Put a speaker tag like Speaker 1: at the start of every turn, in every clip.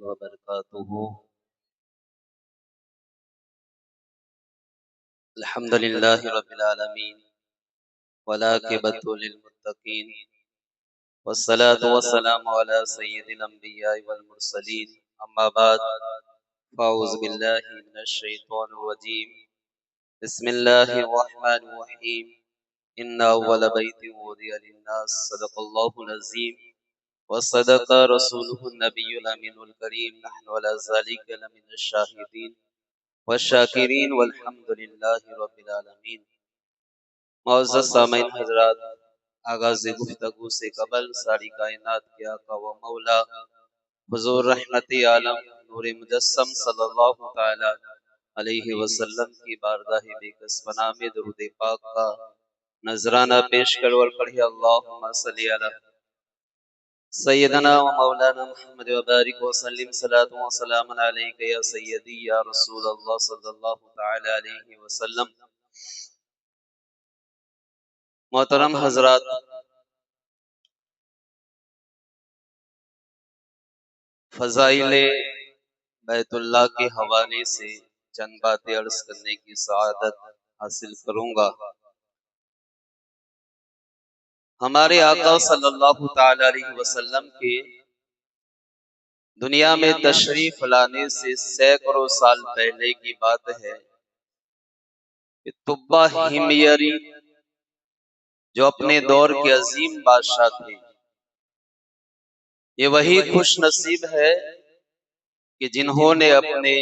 Speaker 1: وبركاته. الحمد لله رب العالمين والعاقبة للمتقين والصلاة والسلام على سيد الأنبياء والمرسلين. أما بعد، فأعوذ بالله من الشيطان الرجيم. بسم الله الرحمن الرحيم. إن أول بيت وضع للناس صدق الله العظيم وصدق رسوله النبي الأمين الكريم. نحن على ذلك لمن الشاهدين والشاکرین والحمد للہ رب العالمین. معزز سامعین حضرات، آغاز گفتگو سے قبل ساری کائنات کے آقا و مولا حضور رحمت عالم نور مجسم صلی اللہ تعالی علیہ وسلم کی بارگاہ بے کس پناہ میں درود پاک کا نذرانہ پیش کرو اور پڑھے اللہم صلی علی سیدنا و مولانا محمد و بارک وسلم صلاۃ و سلام علیک یا سیدی یا رسول اللہ صلی اللہ تعالی علیہ وسلم. محترم حضرات، فضائل بیت اللہ کے حوالے سے چند باتیں عرض کرنے کی سعادت حاصل کروں گا. ہمارے آقا صلی اللہ تعالی علیہ وسلم کے دنیا میں تشریف لانے سے سینکڑوں سال پہلے کی بات ہے کہ طبہ ہمیری جو اپنے دور کے عظیم بادشاہ تھے، یہ وہی خوش نصیب ہے کہ جنہوں نے اپنے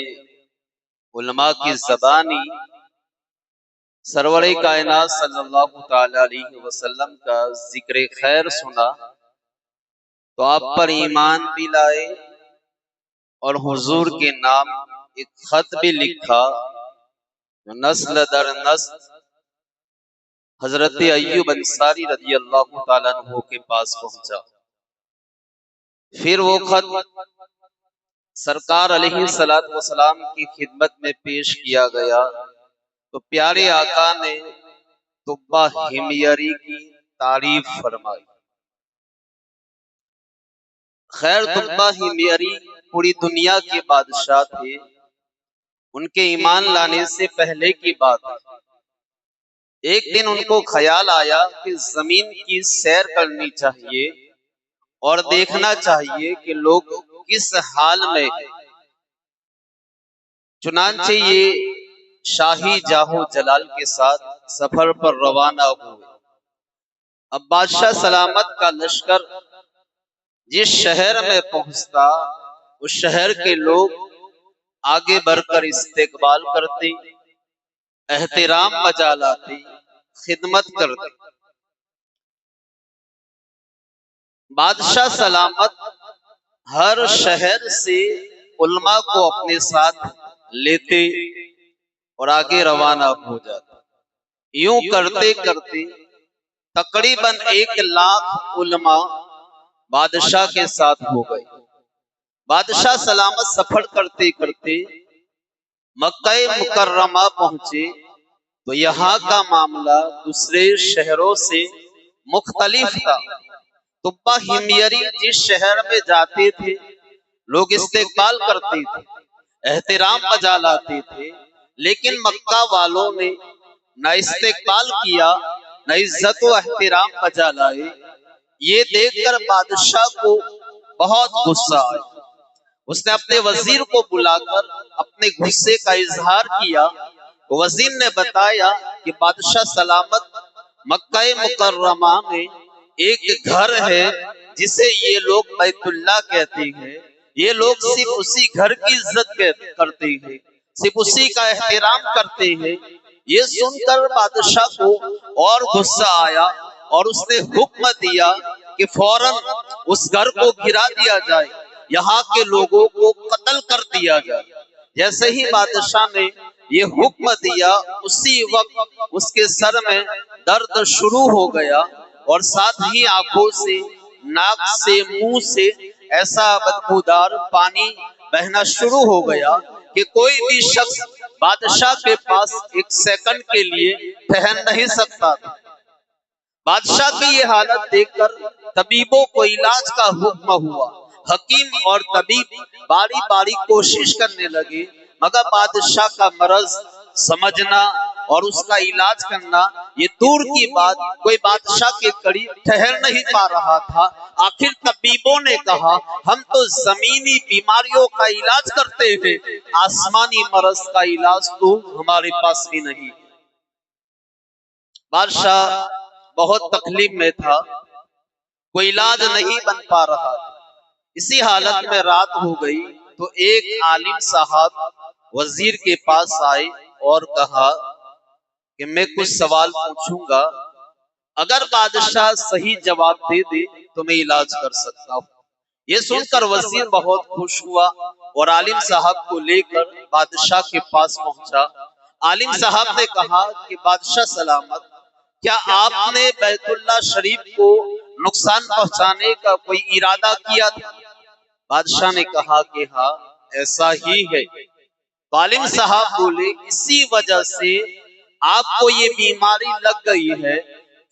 Speaker 1: علماء کی زبانی سرور کائنات صلی اللہ تعالی علیہ وسلم کا ذکر خیر سنا تو آپ پر ایمان بھی لائے اور حضور کے نام ایک خط بھی لکھا جو نسل در نسل حضرت ایوب انصاری رضی اللہ تعالیٰ عنہ کے پاس پہنچا. پھر وہ خط سرکار علیہ السلام کی خدمت میں پیش کیا گیا تو پیارے آقا نے طبہ ہمیری کی تعریف فرمائی. خیر، طبہ ہمیری پوری دنیا کے بادشاہ تھے. ان کے ایمان لانے سے پہلے کی بات ہے، ایک دن ان کو خیال آیا کہ زمین کی سیر کرنی چاہیے اور دیکھنا چاہیے کہ لوگ کس حال میں ہیں. چنانچہ یہ شاہی جاہو جلال کے ساتھ سفر پر روانہ ہوئے. اب بادشاہ سلامت کا لشکر جس شہر میں پہنچتا اس شہر کے لوگ آگے بڑھ کر استقبال کرتے، احترام بجا لاتے، خدمت کرتے. بادشاہ سلامت ہر شہر سے علماء کو اپنے ساتھ لیتے اور آگے روانہ ہو جاتے. یوں کرتے کرتے تقریباً 1,00,000 علماء بادشاہ کے ساتھ ہو گئے. بادشاہ سلامت سفر کرتے کرتے مکہ مکرمہ پہنچے تو یہاں کا معاملہ دوسرے شہروں سے مختلف تھا. طبہ ہمیری جس شہر میں جاتے تھے لوگ استقبال کرتے تھے، احترام بجا لاتے تھے، لیکن مکہ والوں نے نہ استقبال کیا نہ عزت و احترام بجا لائے. یہ دیکھ کر بادشاہ کو بہت غصہ آیا. اس نے اپنے وزیر کو بلا کر اپنے غصے کا اظہار کیا. وزیر نے بتایا کہ بادشاہ سلامت مکہ مکرمہ میں ایک گھر ہے جسے یہ لوگ بیت اللہ کہتے ہیں. یہ لوگ صرف اسی گھر کی عزت کرتے ہیں، صرف اسی کا احترام کرتے ہیں. یہ سن کر بادشاہ کو اور غصہ آیا اور اس نے حکم دیا کہ فوراً اس گھر کو گرا دیا جائے، یہاں کے لوگوں کو قتل کر دیا جائے. جیسے ہی بادشاہ نے یہ حکم دیا اسی وقت اس کے سر میں درد شروع ہو گیا اور ساتھ ہی آنکھوں سے، ناک سے، منہ سے ایسا بدبودار پانی بہنا شروع ہو گیا کہ کوئی بھی شخص بادشاہ کے پاس ایک سیکنڈ کے لیے ٹھہر نہیں سکتا تھا. بادشاہ کی یہ حالت دیکھ کر طبیبوں کو علاج کا حکم ہوا. حکیم اور طبیب باری باری کوشش کرنے لگے، مگر بادشاہ کا مرض سمجھنا اور اس کا علاج کرنا یہ دور کی بات، کوئی بادشاہ کے قریب ٹھہر نہیں پا رہا تھا۔ آخر طبیبوں نے کہا ہم تو زمینی بیماریوں کا علاج کرتے ہیں، آسمانی مرض کا علاج تو ہمارے پاس بھی نہیں۔ بادشاہ بہت تکلیف میں تھا، کوئی علاج نہیں بن پا رہا تھا۔ اسی حالت میں رات ہو گئی تو ایک عالم صاحب وزیر کے پاس آئے اور کہا کہ میں کچھ سوال پوچھوں گا، اگر بادشاہ صحیح جواب دے دے تو میں علاج کر سکتا ہوں۔ یہ سن کر وزیر بہت خوش ہوا اور عالم صاحب کو لے کر بادشاہ کے پاس پہنچا۔ عالم صاحب نے کہا کہ بادشاہ سلامت، کیا آپ نے بیت اللہ شریف کو نقصان پہنچانے کا کوئی ارادہ کیا تھا؟ بادشاہ نے کہا کہ ہاں ایسا ہی ہے۔ عالم صاحب بولے اسی وجہ سے آپ کو یہ بیماری لگ گئی ہے،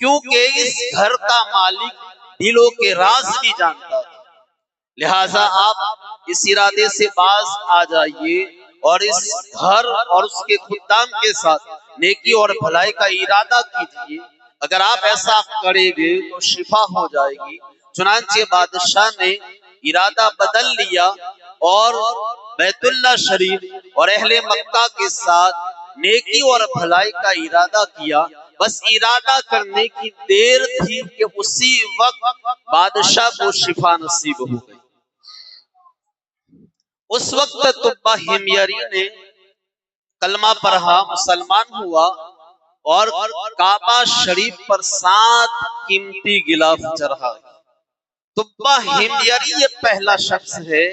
Speaker 1: کیونکہ اس گھر کا مالک دلوں کے راز بھی جانتا تھا، لہٰذا آپ اس ارادے سے باز آ جائیے اور اس گھر اور اس کے خدام کے ساتھ نیکی اور بھلائی کا ارادہ کیجیے، اگر آپ ایسا کریں گے تو شفا ہو جائے گی۔ چنانچہ بادشاہ نے ارادہ بدل لیا اور بیت اللہ شریف اور اہل مکہ کے ساتھ نیکی اور بھلائی کا ارادہ کیا۔ بس ارادہ کرنے کی دیر تھی کہ اسی وقت بادشاہ کو شفا نصیب ہو گئی۔ اس وقت تبہ ہمیری نے کلمہ پڑھا، مسلمان ہوا اور کعبہ شریف پر 7 قیمتی غلاف چڑھا۔ تبہ ہمیری یہ پہلا شخص ہے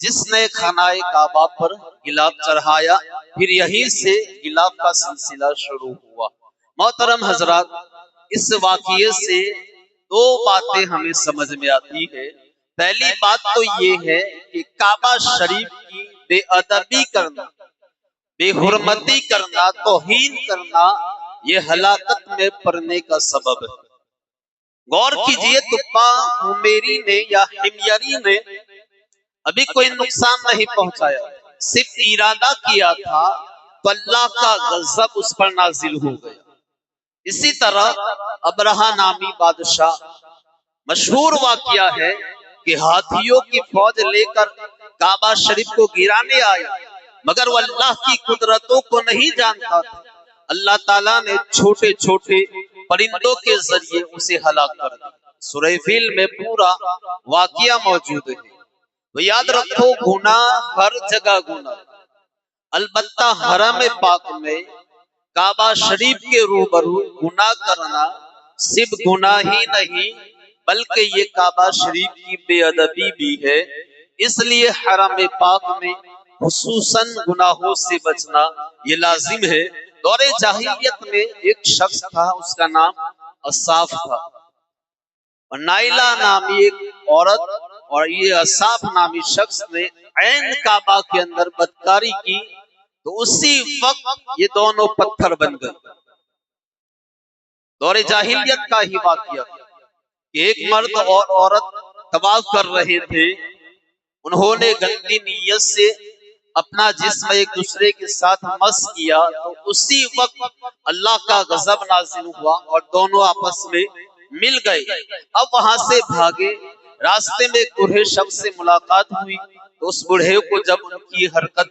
Speaker 1: جس نے خانہ کعبہ پر غلاف چڑھایا، پھر یہیں سے غلاف کا سلسلہ شروع ہوا۔ محترم حضرات، اس واقعے سے 2 باتیں ہمیں سمجھ میں آتی ہے۔ پہلی بات تو یہ ہے کہ کعبہ شریف کی بے ادبی کرنا، بے حرمتی کرنا، توہین کرنا یہ ہلاکت میں پڑنے کا سبب ہے۔ غور کیجئے، تبہ ہمیری نے یا ہمیری نے ابھی کوئی نقصان نہیں پہنچایا، صرف ارادہ کیا تھا تو اللہ کا غضب اس پر نازل ہو گیا۔ اسی طرح ابرہہ نامی بادشاہ، مشہور واقعہ ہے کہ ہاتھیوں کی فوج لے کر کعبہ شریف کو گرانے آیا، مگر وہ اللہ کی قدرتوں کو نہیں جانتا تھا۔ اللہ تعالیٰ نے چھوٹے چھوٹے پرندوں کے ذریعے اسے ہلاک کر دیا۔ سورہ فیل میں پورا واقعہ موجود ہے۔ تو یاد رکھو، گناہ ہر جگہ گناہ، البتہ حرم پاک میں کعبہ شریف کے روبرو گناہ کرنا صرف گناہ ہی نہیں بلکہ یہ کعبہ شریف کی بے ادبی بھی ہے۔ اس لیے حرم پاک میں خصوصاً گناہوں سے بچنا یہ لازم ہے۔ دور جاہلیت میں ایک شخص تھا، اس کا نام اصاف تھا، اور نائلہ نامی ایک عورت اور یہ اصاف نامی شخص نے عین کعبہ کے اندر بدکاری کی تو اسی وقت یہ دونوں پتھر بن گئے۔ دور جاہلیت کا ہی واقعہ کہ ایک مرد اور عورت طواف کر رہے تھے، انہوں نے گندی نیت سے اپنا جسم ایک دوسرے کے ساتھ مس کیا تو اسی وقت اللہ کا غضب نازل ہوا اور دونوں آپس میں مل گئے۔ اب وہاں سے بھاگے، راستے میں ایک بوڑھے شخص سے ملاقات ہوئی تو اس بوڑھے کو جب ان کی حرکت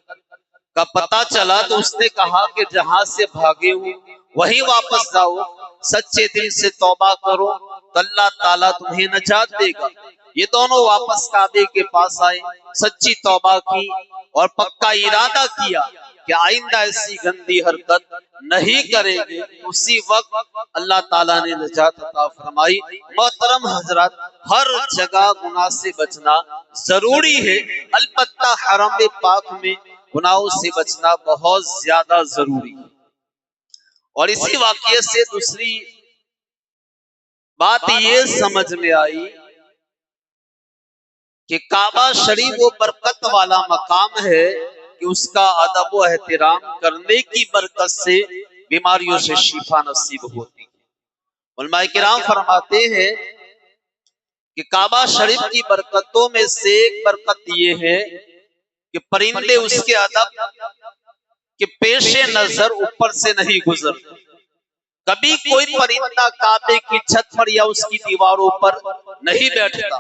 Speaker 1: کا پتہ چلا تو اس نے کہا کہ جہاں سے بھاگے ہو وہیں واپس جاؤ، سچے دل سے توبہ کرو تو اللہ تعالیٰ تمہیں نجات دے گا۔ یہ دونوں واپس کعبے کے پاس آئے، سچی توبہ کی اور پکا ارادہ کیا کہ آئندہ ایسی گندی حرکت نہیں کریں گے۔ اسی وقت اللہ تعالیٰ نے نجات عطا فرمائی۔ محترم حضرات، ہر جگہ گناہ سے بچنا ضروری ہے، البتہ حرم پاک میں گناہوں سے بچنا بہت زیادہ ضروری ہے۔ اور اسی واقعے سے دوسری بات یہ سمجھ میں آئی کہ کعبہ شریف وہ برکت والا مقام ہے کہ اس کا ادب و احترام کرنے کی برکت سے بیماریوں سے شفا نصیب ہوتی ہے۔ علماء کرام فرماتے ہیں کہ کعبہ شریف کی برکتوں میں سے ایک برکت یہ ہے کہ پرندے اس کے ادب کہ پیش نظر اوپر سے نہیں گزرتے. کبھی کوئی پرندہ کعبے کی چھت پر یا اس کی دیواروں پر نہیں بیٹھتا.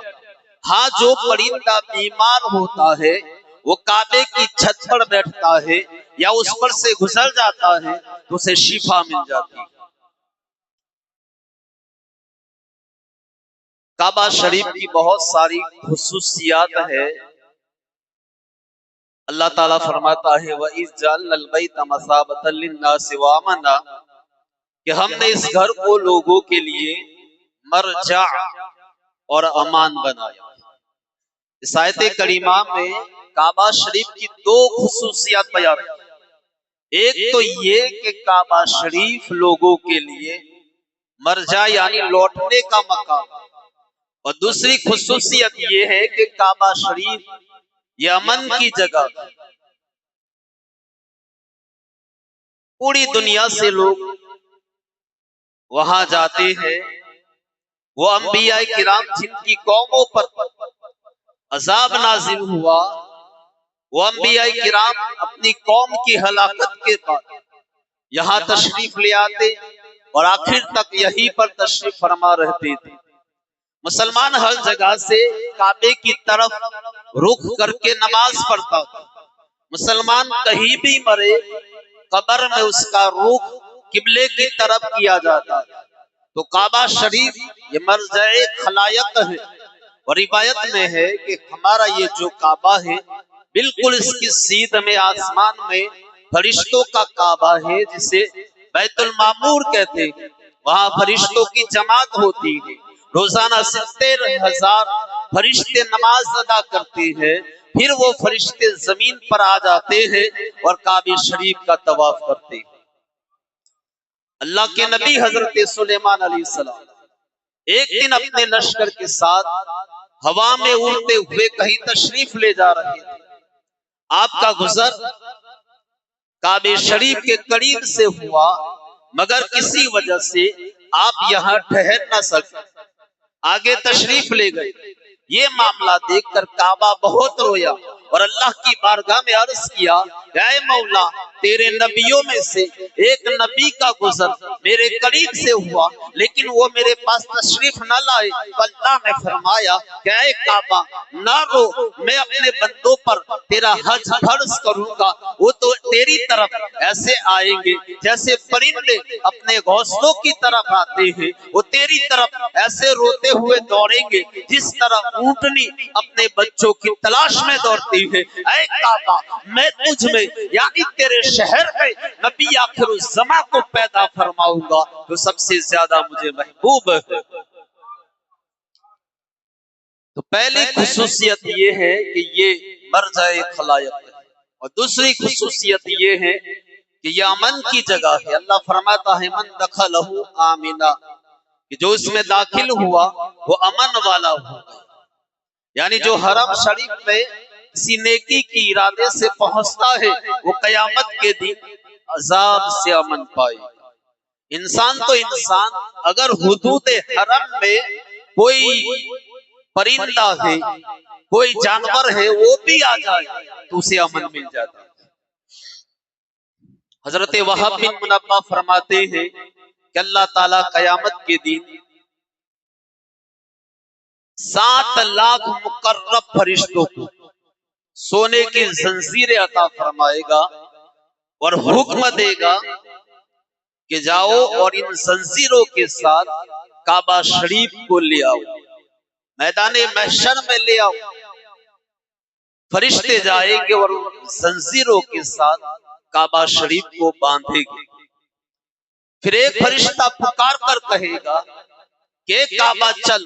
Speaker 1: ہاں جو پرندہ بیمار ہوتا ہے وہ کعبے کی چھت پر بیٹھتا ہے یا اس پر سے گزر جاتا ہے تو اسے شفا مل جاتی ہے. کعبہ شریف کی بہت ساری خصوصیات ہے. اللہ تعالیٰ فرماتا ہے وَإِذْ جَعَلْنَا الْبَيْتَ مَثَابَةً لِلنَّاسِ وَأَمْنًا کہ ہم نے اس گھر کو لوگوں کے لیے مرجع اور امان بنایا. اس آیت کریمہ میں کعبہ شریف کی دو خصوصیات بیان ہیں. ایک تو یہ کہ کعبہ شریف لوگوں کے لیے مرجع یعنی لوٹنے کا مقام، اور دوسری خصوصیت یہ ہے کہ کعبہ شریف یہ امن کی جگہ. پوری دنیا سے لوگ وہاں جاتے ہیں. وہ انبیاء کرام جن کی قوموں پر عذاب نازل ہوا، وہ انبیاء کرام اپنی قوم کی ہلاکت کے بعد یہاں تشریف لے آتے اور آخر تک یہیں پر تشریف فرما رہتے تھے. مسلمان ہر جگہ سے کعبے کی طرف رخ کر کے نماز پڑھتا تھا. مسلمان کہیں بھی مرے قبر میں اس کا رخ قبلے کی طرف کیا جاتا ہے. تو کعبہ شریف یہ مرجع خلائق ہے، اور روایت میں ہے کہ ہمارا یہ جو کعبہ ہے بالکل اس کی سیدھ میں آسمان میں فرشتوں کا کعبہ ہے جسے بیت المعمور کہتے ہیں. وہاں فرشتوں کی جماعت ہوتی ہے. روزانہ 70,000 فرشتے نماز ادا کرتے ہیں. پھر وہ فرشتے زمین پر آ جاتے ہیں اور کعبہ شریف کا طواف کرتے ہیں. اللہ کے نبی حضرت سلیمان علیہ السلام ایک دن اپنے لشکر کے ساتھ ہوا میں اڑتے ہوئے کہیں تشریف لے جا رہے تھے. آپ کا گزر کعبہ شریف کے قریب سے ہوا، مگر کسی وجہ سے آپ یہاں ٹھہر نہ سکے، آگے تشریف لے گئے. یہ معاملہ دیکھ کر کعبہ بہت رویا اور اللہ کی بارگاہ میں عرض کیا اے مولا، تیرے نبیوں میں سے ایک نبی کا گزر میرے قریب سے ہوا لیکن وہ میرے پاس تشریف نہ لائے. اللہ نے فرمایا کہ اے کعبہ نہ رو، میں اپنے بندوں پر تیرا حج فرض کروں گا. وہ تو تیری طرف ایسے آئیں گے جیسے پرندے اپنے گھونسلوں کی طرف آتے ہیں، وہ تیری طرف ایسے روتے ہوئے دوڑیں گے جس طرح اونٹنی اپنے بچوں کی تلاش میں دوڑتی ہے. اے کعبہ میں تجھ میں یعنی تیرے شہر میں نبی آخر الزماں کو پیدا فرماؤں گا جو سب سے زیادہ مجھے محبوب ہے. تو پہلی خصوصیت یہ ہے کہ یہ مرجع خلائق ہے، اور دوسری خصوصیت یہ ہے کہ یہ امن کی جگہ ہے. اللہ فرماتا ہے من دخلہ آمنا کہ جو اس میں داخل ہوا وہ امن والا ہو گیا. یعنی جو حرم شریف میں کسی نیکی کی ارادے سے پہنچتا ہے وہ قیامت کے دن عذاب سے امن پائے. انسان تو انسان اگر حدود حرم میں کوئی پرندہ ہے، کوئی جانور ہے، وہ بھی آ جائے تو اسے امن مل جاتا ہے. حضرت وہب بن منبہ فرماتے ہیں کہ اللہ تعالیٰ قیامت کے دن 7 لاکھ مقرب فرشتوں کو سونے کی زنجیریں عطا فرمائے گا اور حکم دے گا کہ جاؤ اور ان زنجیروں کے ساتھ کعبہ شریف کو لے آؤ، میدان محشر میں لے آؤ. فرشتے جائیں گے اور زنجیروں کے ساتھ کعبہ شریف کو باندھے گے. پھر ایک فرشتہ پکار کر کہے گا کہ کعبہ چل،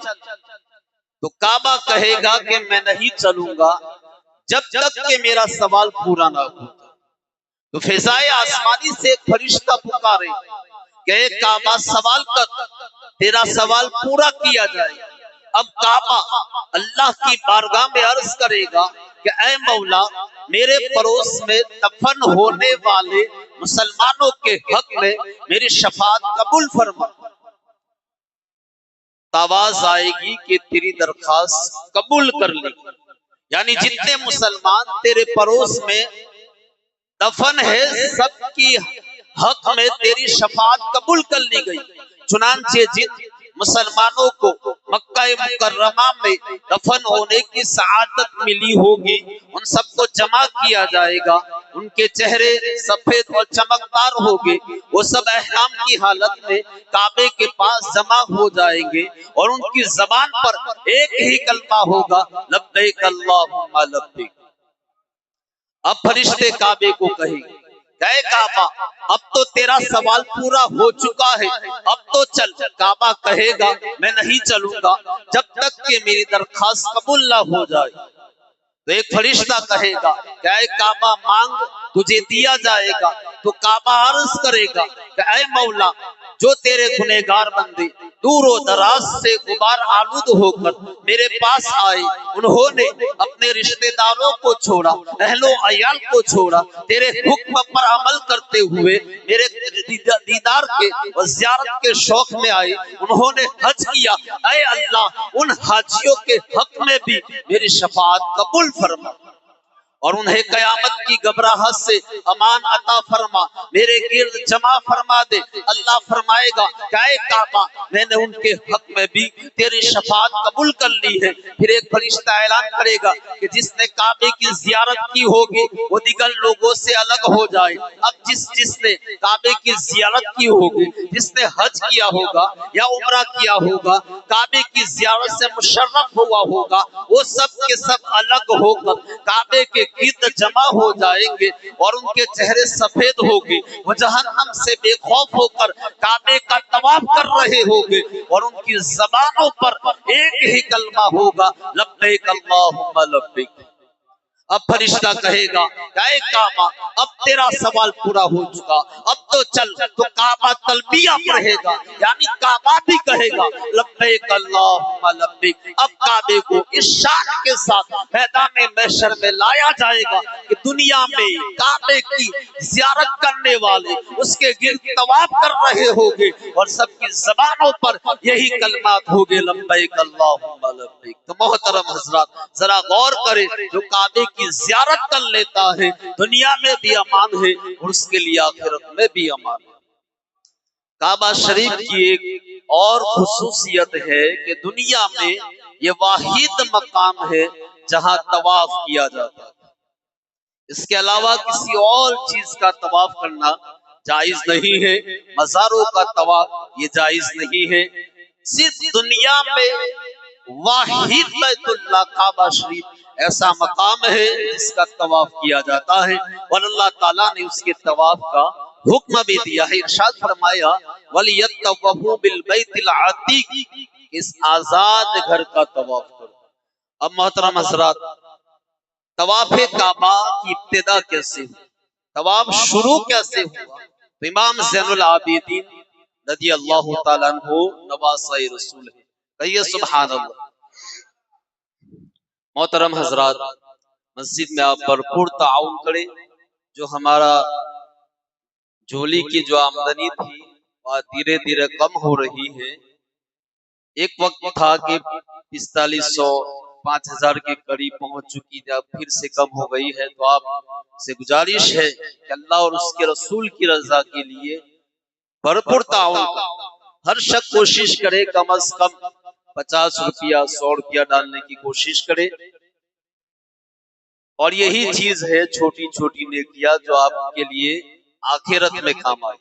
Speaker 1: تو کعبہ کہے گا کہ میں نہیں چلوں گا جب تک کہ میرا سوال پورا نہ ہو. تو فضائے آسمانی سے ایک فرشتہ پکارے کہ اے کعبہ سوال کر، تیرا سوال پورا کیا جائے. اب کعبہ اللہ کی بارگاہ میں عرض کرے گا کہ اے مولا میرے پڑوس میں دفن ہونے والے مسلمانوں کے حق میں میری شفاعت قبول فرما. تو آواز آئے گی کہ تیری درخواست قبول کر لی. یعنی جتنے مسلمان تیرے پڑوس میں دفن ہے سب کی حق میں تیری شفاعت قبول کر لی گئی. چنانچہ جن مسلمانوں کو مکہ مکرمہ میں دفن ہونے کی سعادت ملی ہوگی ان سب کو جمع کیا جائے گا. ان کے چہرے سفید اور چمکدار ہوگے. وہ سب احرام کی حالت میں کعبے کے پاس جمع ہو جائیں گے اور ان کی زبان پر ایک ہی کلمہ ہوگا لبیک اللہم لبیک. اب فرشتے کعبے کو کہیں گے اے کعبہ اب تو تیرا سوال پورا ہو چکا ہے, اب تو چل. کعبہ کہے گا میں نہیں چلوں گا جب تک کہ میری درخواست قبول نہ ہو جائے. تو ایک فرشتہ کہے گا کہ اے کعبہ مانگ تجھے دیا جائے گا. تو کعبہ عرض کرے گا کہ اے مولا جو تیرے گنہگار بندے دور و دراز سے غبار آلود ہو کر میرے پاس آئے, انہوں نے اپنے رشتہ داروں کو چھوڑا, اہل و عیال کو چھوڑا, تیرے حکم پر عمل کرتے ہوئے میرے دیدار کے اور زیارت کے شوق میں آئے, انہوں نے حج کیا. اے اللہ ان حاجیوں کے حق میں بھی میری شفاعت قبول فرما اور انہیں قیامت کی گھبراہٹ سے امان عطا فرما, میرے گرد جمع فرما دے. اللہ فرمائے گا کہ اے کعبہ میں نے ان کے حق میں بھی تیری شفاعت قبول کر لی ہے. پھر ایک فرشتہ اعلان کرے گا کہ جس نے کعبے کی زیارت کی ہوگی وہ دیگر لوگوں سے الگ ہو جائے. اب جس نے کعبے کی زیارت کی ہوگی, جس نے حج کیا ہوگا یا عمرہ کیا ہوگا, کعبے کی زیارت سے مشرف ہوا ہوگا, وہ سب کے سب الگ ہو کر کعبے کے گرد جمع ہو جائیں گے اور ان کے چہرے سفید ہوگے. وہ جہنم سے بے خوف ہو کر کعبے کا طواف کر رہے ہوگے اور ان کی زبانوں پر ایک ہی کلمہ ہوگا لبیک اللہم لبیک. اب فرشتہ کہے گا اے کعبہ اب تیرا سوال پورا ہو چکا, اب تو چل. تو کعبہ تلبیہ پڑھے گا یعنی کعبہ بھی کہے گا لبیک اللہم لبیک. اب کعبے کو اس شان کے ساتھ میدان محشر میں لایا جائے گا کہ دنیا میں کعبے کی زیارت کرنے والے اس کے گرد طواف کر رہے ہوگے اور سب کی زبانوں پر یہی کلمات ہوگے لبیک اللہم لبیک. تو محترم حضرات ذرا غور کریں, جو کعبے کی زیارت کر لیتا ہے دنیا میں بھی امان ہے اور اس کے لیے آخرت میں بھی امان ہے. کعبہ شریف کی ایک اور خصوصیت ہے کہ دنیا میں یہ واحد مقام ہے جہاں طواف کیا جاتا ہے. اس کے علاوہ کسی اور چیز کا طواف کرنا جائز نہیں ہے. مزاروں کا طواف یہ جائز نہیں ہے. صرف دنیا میں واحد بیت اللہ کعبہ شریف ایسا مقام ہے جس کا طواف کیا جاتا ہے اور اللہ تعالیٰ نے اس کے طواف کا حکم بھی دیا ہے. ارشاد فرمایا وَلْيَطَّوَّفُوا بِالْبَيْتِ الْعَتِيقِ, اس آزاد گھر کا طواف کرو. اب محترم حضرات طواف کعبہ کی ابتدا کیسے ہوئی, طواف شروع کیسے ہوا؟ تو امام زین العابدین رضی اللہ تعالیٰ عنہ نواسہ رسول ہے, کہیے سبحان اللہ. محترم حضرات مسجد میں آپ بھرپور تعاون کریں. جو ہمارا جھولی کی جو آمدنی تھی وہ دھیرے دھیرے کم ہو رہی ہے. ایک وقت تھا کہ 4500 5000 کے قریب پہنچ چکی تھی, اب پھر سے کم ہو گئی ہے. تو آپ سے گزارش ہے کہ اللہ اور اس کے رسول کی رضا کے لیے بھرپور تعاون کریں. ہر شخص کوشش کرے کم از کم 50 روپیہ 100 روپیہ ڈالنے کی کوشش کرے. اور یہی چیز ہے چھوٹی چھوٹی نیکیاں جو آپ کے لیے آخرت میں کام آئے.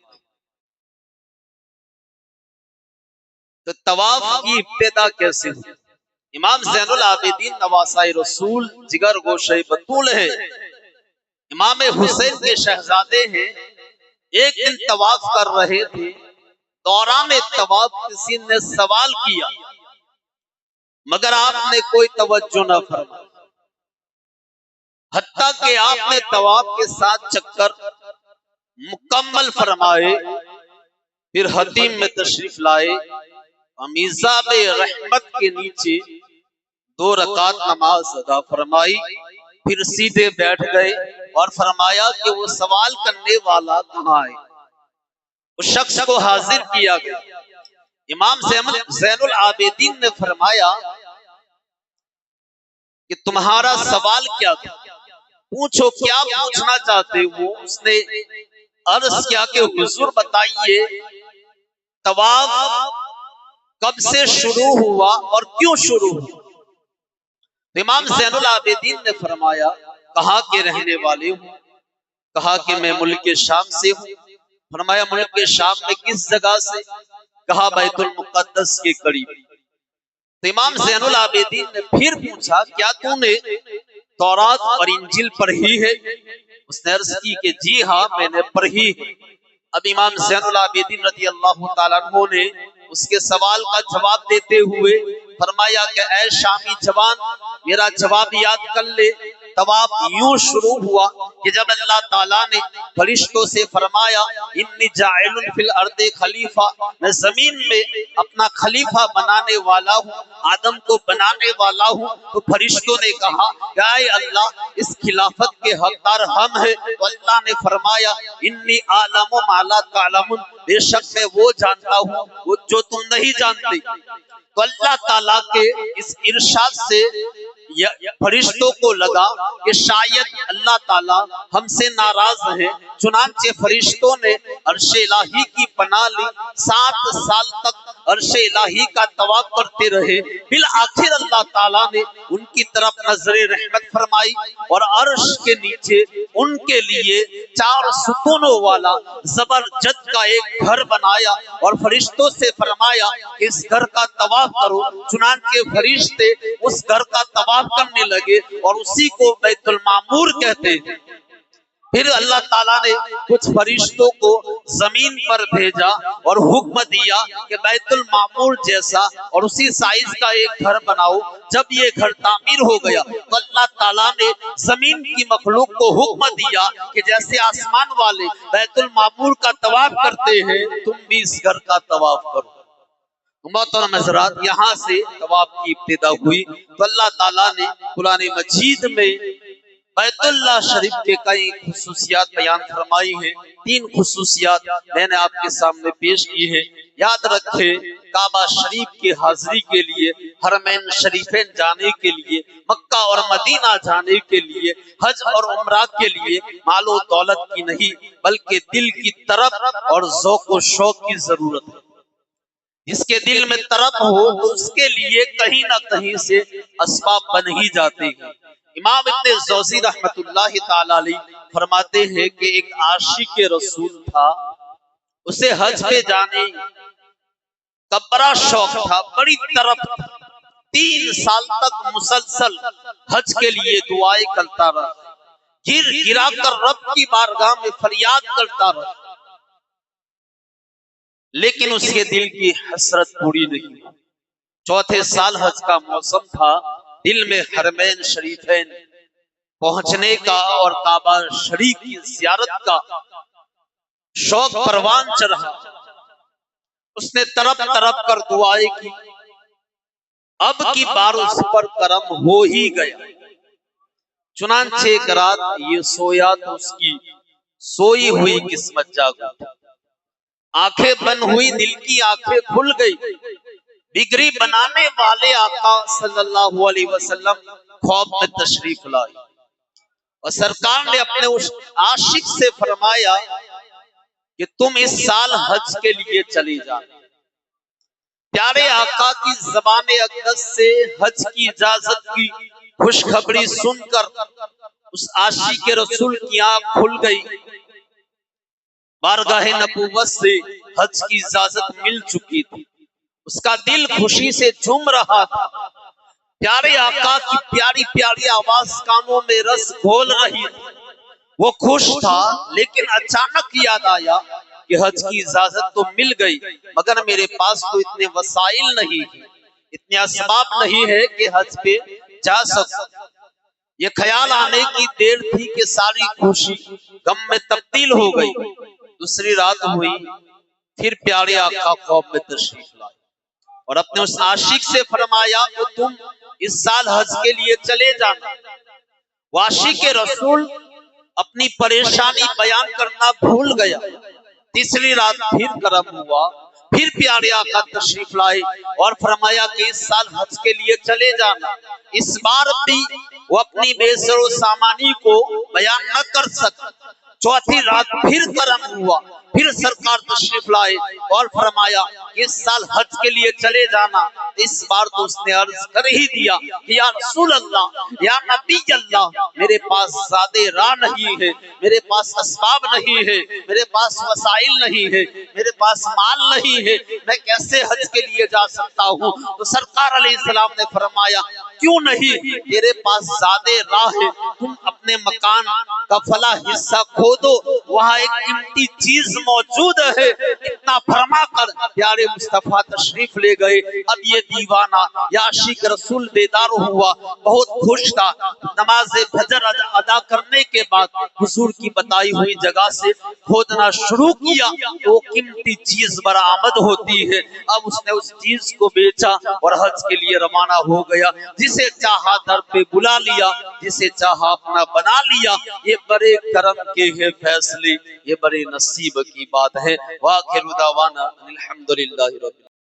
Speaker 1: تو طواف کی ابتدا کیسے ہوئی؟ امام زین العابدین نواسہ رسول جگر گوشہ بطول ہے, امام حسین کے شہزادے ہیں. ایک دن طواف کر رہے تھے, دوران طواف کسی نے سوال کیا مگر آپ نے کوئی توجہ نہ فرمایا, حتیٰ کہ آپ نے طواف کے ساتھ چکر مکمل فرمائے. پھر حتیم میں تشریف لائے, میزاب رحمت کے نیچے 2 رکعت نماز ادا فرمائی. پھر سیدھے بیٹھ گئے اور فرمایا کہ وہ سوال کرنے والا کہاں ہے. اس شخص کو حاضر کیا گیا. امام زین العابدین نے فرمایا کہ تمہارا سوال کیا تھا؟ پوچھو کیا پوچھنا چاہتے ہو؟ اس نے عرض کیا کہ حضور بتائیے طواف کب سے شروع ہوا اور کیوں شروع ہوا؟ امام زین العابدین نے فرمایا کہا کہ رہنے والے ہوں، کہا کہ میں ملک شام سے ہوں۔ فرمایا ملک شام میں کس جگہ سے؟ کہا بیت المقدس کے قریب۔ تو امام زین العابدین نے پھر پوچھا کیا تو نے تورات اور انجیل پڑھی ہے؟ اس نے عرض کی کہ جی ہاں میں نے پڑھی ہے۔ اب امام زین العابدین رضی اللہ تعالیٰ عنہ نے اس کے سوال کا جواب دیتے ہوئے فرمایا کہ اے شامی جوان میرا جواب یاد کر لے۔ طواف یوں شروع ہوا کہ جب اللہ تعالیٰ نے فرشتوں سے فرمایا انی جاعل فی الارض خلیفہ، میں زمین میں اپنا خلیفہ بنانے والا ہوں، آدم کو بنانے والا ہوں، تو فرشتوں نے کہا کہ اے اللہ اس خلافت کے حقدار ہم ہیں۔ تو اللہ نے فرمایا انی اعلم ما لا تعلمون، بے شک میں وہ جانتا ہوں وہ جو تم نہیں جانتے۔ تو اللہ تعالیٰ کے اس ارشاد سے فرشتوں کو لگا کہ شاید اللہ تعالیٰ ہم سے ناراض ہیں، چنانچہ فرشتوں نے عرش الہی کی پناہ لی، 7 سال تک عرش الہی کا طواف کرتے رہے۔ بالآخر اللہ تعالیٰ نے ان کی طرف نظر رحمت فرمائی اور عرش کے نیچے ان کے لیے 4 ستونوں والا زبرجد کا ایک گھر بنایا اور فرشتوں سے فرمایا کہ اس گھر کا طواف کرو۔ چنانچہ فرشتے اس گھر کا طواف کرنے لگے اور اسی کو بیت المعمور کہتے ہیں۔ پھر اللہ تعالیٰ نے کچھ فرشتوں کو زمین پر بھیجا اور حکم دیا کہ بیت المعمور جیسا اور اسی سائز کا ایک گھر بناؤ۔ جب یہ گھر تعمیر ہو گیا تو اللہ تعالیٰ نے زمین کی مخلوق کو حکم دیا کہ جیسے آسمان والے بیت المعمور کا طواف کرتے ہیں تم بھی اس گھر کا طواف کرو۔ محترم حضرات، یہاں سے طواف کی ابتدا ہوئی تو اللہ تعالیٰ نے قرآن مجید میں بیت اللہ شریف کے کئی خصوصیات بیان فرمائی ہیں۔ 3 خصوصیات میں نے آپ کے سامنے پیش کی ہیں۔ یاد رکھے کعبہ شریف کی حاضری کے لیے، حرمین شریفین جانے کے لیے، مکہ اور مدینہ جانے کے لیے، حج اور عمرہ کے لیے مال و دولت کی نہیں بلکہ دل کی طرف اور ذوق و شوق کی ضرورت ہے۔ جس کے دل میں طرف ہو اس کے لیے کہیں نہ کہیں سے اسباب بن ہی جاتے ہیں۔ امام ابن جوزی رحمت اللہ تعالی علیہ فرماتے ہیں کہ ایک عاشق رسول تھا، اسے حج پہ جانے کا بڑا شوق تھا، بڑی طرف تھا۔ 3 سال تک مسلسل حج کے لیے دعائیں کرتا رہا، گر گرا کر رب کی بارگاہ میں فریاد کرتا رہا، لیکن اس کے دل کی حسرت پوری نہیں۔ 4تھے سال حج کا موسم تھا، دل میں حرمین شریفین پہنچنے کا اور کعبہ شریف کی زیارت کا شوق پروان چڑھا۔ اس نے طرف طرف کر دعائیں کی، اب کی بار اس پر کرم ہو ہی گیا۔ چنانچہ ایک رات یہ سویا تو اس کی سوئی ہوئی قسمت جاگ اٹھی، آنکھیں بند ہوئی، دل کی آنکھیں کھل گئی۔ بگڑی بنانے والے آقا صلی اللہ علیہ وسلم خواب میں تشریف لائے اور سرکار نے اپنے اس عاشق سے فرمایا کہ تم اس سال حج کے لیے چلی جانا۔ پیارے آقا کی زبان اقدس سے حج کی اجازت کی خوشخبری سن کر اس عاشق رسول کی آنکھ کھل گئی۔ بارگاہ نبوت سے حج کی اجازت مل چکی تھی، اس کا دل خوشی سے جھوم رہا تھا۔ پیارے آقا کی پیاری پیاری آواز کانوں میں رس گھول رہی تھی، وہ خوش تھا، لیکن اچانک یاد آیا کہ حج کی اجازت تو مل گئی مگر میرے پاس تو اتنے وسائل نہیں ہیں، اتنے اسباب نہیں ہے کہ حج پہ جا سکوں۔ یہ خیال آنے کی دیر تھی کہ ساری خوشی غم میں تبدیل ہو گئی۔ دوسری رات ہوئی، پھر پیارے آقا خواب میں تشریف لائے اور اپنے اس عاشق سے فرمایا کہ تم اس سال حج کے لیے چلے جانا۔ وہ عاشق رسول اپنی پریشانی بیان کرنا بھول گیا۔ تیسری رات پھر کرم ہوا، پھر پیارے آقا تشریف لائے اور فرمایا کہ اس سال حج کے لیے چلے جانا۔ اس بار بھی وہ اپنی بے سر و سامانی کو بیان نہ کر سکا۔ چوتھی رات پھر کرم ہوا، پھر سرکار تشریف لائے اور فرمایا اس سال حج کے لیے چلے جانا۔ اس بار تو اس نے عرض کر ہی دیا کہ یا رسول اللہ، یا نبی اللہ، میرے پاس زیادہ راہ نہیں ہے، میرے پاس اسباب نہیں ہے، میرے پاس وسائل نہیں ہے، میرے پاس مال نہیں ہے، میں کیسے حج کے لیے جا سکتا ہوں؟ تو سرکار علیہ السلام نے فرمایا کیوں نہیں، تیرے پاس زیادہ راہ ہے، تم اپنے مکان کا فلاں حصہ کھودو، وہاں ایک قیمتی چیز موجود ہے۔ اتنا فرما کر پیارے مصطفیٰ تشریف لے گئے۔ اب یہ دیوانہ یا عاشق رسول بیدار ہوا، بہت خوش تھا۔ نماز فجر ادا کرنے کے بعد حضور کی بتائی ہوئی جگہ سے کھودنا شروع کیا، وہ قیمتی چیز برآمد ہوتی ہے۔ اب اس نے اس چیز کو بیچا اور حج کے لیے روانہ ہو گیا۔ جسے چاہا در پہ بلا لیا، جسے چاہا اپنا بنا لیا۔ یہ بڑے کرم کے ہیں فیصلے، یہ بڑے نصیب کی بات ہے۔ وآخر دعوانا الحمدللہ رب